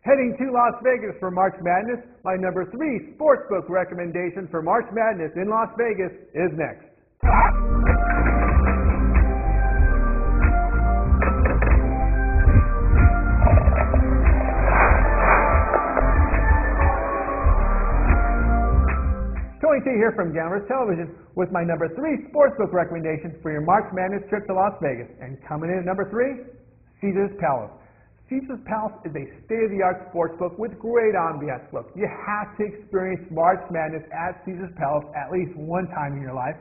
Heading to Las Vegas for March Madness, my number 3 sportsbook recommendation for March Madness in Las Vegas is next. Tony T here from Gamblers Television with my number 3 sportsbook recommendation for your March Madness trip to Las Vegas. And coming in at number 3, Caesars Palace. Caesars Palace is a state-of-the-art sportsbook with great ambiance. Look, you have to experience March Madness at Caesars Palace at least one time in your life.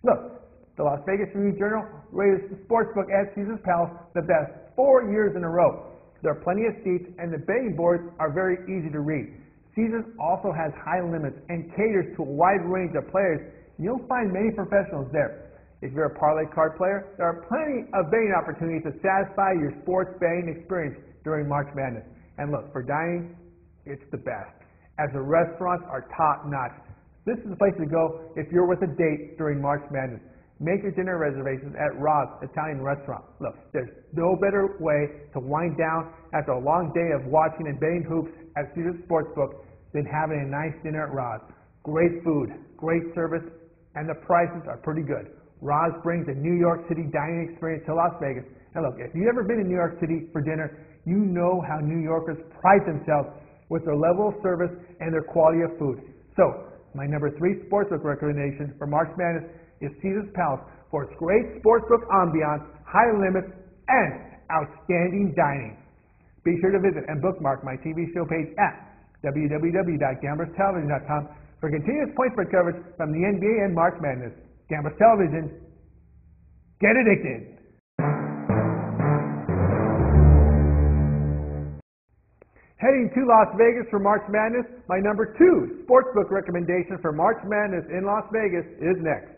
Look, the Las Vegas Review-Journal rated the sportsbook at Caesars Palace the best 4 years in a row. There are plenty of seats, and the betting boards are very easy to read. Caesars also has high limits and caters to a wide range of players. You'll find many professionals there. If you're a parlay card player, there are plenty of betting opportunities to satisfy your sports betting experience during March Madness. And look, for dining, it's the best, as the restaurants are top-notch. This is the place to go if you're with a date during March Madness. Make your dinner reservations at Rob's Italian Restaurant. Look, there's no better way to wind down after a long day of watching and betting hoops at Caesars Sportsbook than having a nice dinner at Rob's. Great food, great service, and the prices are pretty good. Rob's brings a New York City dining experience to Las Vegas. And look, if you've ever been in New York City for dinner, you know how New Yorkers pride themselves with their level of service and their quality of food. So, my number 3 sportsbook recommendation for March Madness is Caesars Palace for its great sportsbook ambiance, high limits, and outstanding dining. Be sure to visit and bookmark my TV show page at www.gamblerstelevision.com for continuous point spread coverage from the NBA and March Madness. Gamblers Television, get addicted! Heading to Las Vegas for March Madness, my number 2 sportsbook recommendation for March Madness in Las Vegas is next.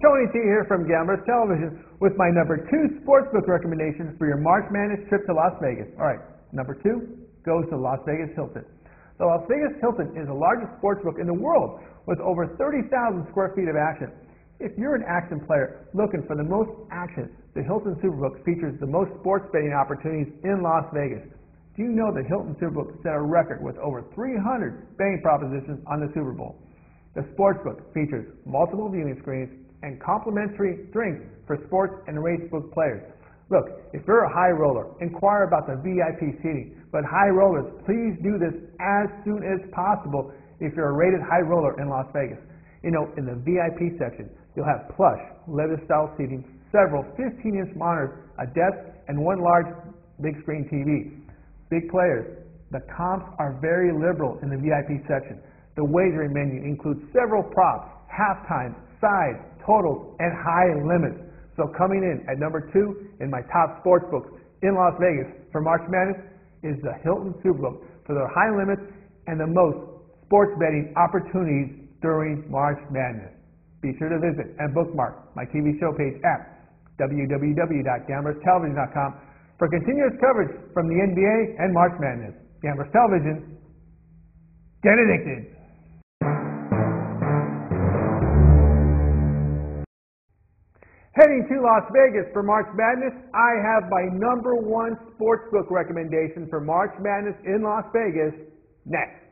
Tony T here from Gamblers Television with my number 2 sportsbook recommendation for your March Madness trip to Las Vegas. All right, number 2 goes to Las Vegas Hilton. The Las Vegas Hilton is the largest sportsbook in the world with over 30,000 square feet of action. If you're an action player looking for the most action, the Hilton Superbook features the most sports betting opportunities in Las Vegas. Do you know the Hilton Superbook set a record with over 300 betting propositions on the Super Bowl? The Sportsbook features multiple viewing screens and complimentary drinks for sports and racebook players. Look, if you're a high roller, inquire about the VIP seating. But high rollers, please do this as soon as possible if you're a rated high roller in Las Vegas. You know, in the VIP section, you'll have plush, leather-style seating, several 15-inch monitors, a desk, and one large big-screen TV. Big players, the comps are very liberal in the VIP section. The wagering menu includes several props, halftime, sides, totals, and high limits. So coming in at number 2 in my top sportsbooks in Las Vegas for March Madness is the Hilton Superbook for their high limits and the most sports betting opportunities during March Madness. Be sure to visit and bookmark my TV show page at www.gamblerstelevision.com for continuous coverage from the NBA and March Madness. Gamblers Television, get addicted! Heading to Las Vegas for March Madness, I have my number 1 sportsbook recommendation for March Madness in Las Vegas next.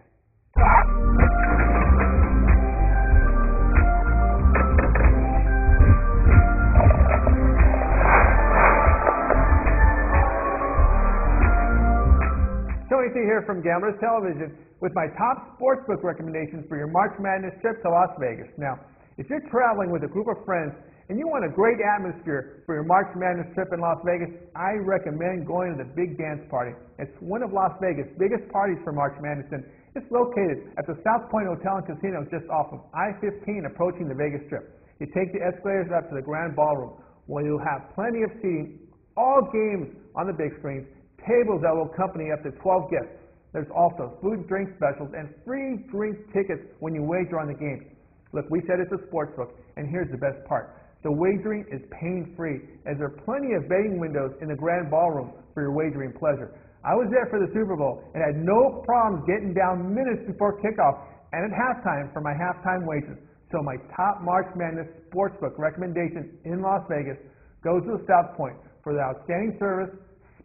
Tony T here from Gamblers Television with my top sportsbook recommendations for your March Madness trip to Las Vegas. Now, if you're traveling with a group of friends and you want a great atmosphere for your March Madness trip in Las Vegas, I recommend going to the Big Dance Party. It's one of Las Vegas' biggest parties for March Madness, and it's located at the South Point Hotel and Casino just off of I-15 approaching the Vegas Strip. You take the escalators up to the Grand Ballroom, where you'll have plenty of seating, all games on the big screens, tables that will accompany up to 12 guests. There's also food and drink specials and free drink tickets when you wager on the games. Look, we said it's a sports book, and here's the best part. The wagering is pain-free, as there are plenty of betting windows in the Grand Ballroom for your wagering pleasure. I was there for the Super Bowl and had no problems getting down minutes before kickoff and at halftime for my halftime wagers. So my top March Madness Sportsbook recommendation in Las Vegas goes to the South Point for the outstanding service,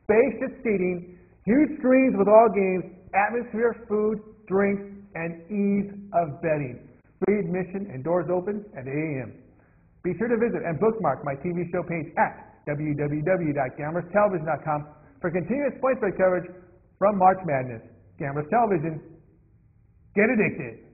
spacious seating, huge screens with all games, atmosphere, food, drinks, and ease of betting. Free admission and doors open at 8 a.m. Be sure to visit and bookmark my TV show page at www.gamblerstelevision.com for continuous sportsbook coverage from March Madness. Gamblers Television, get addicted.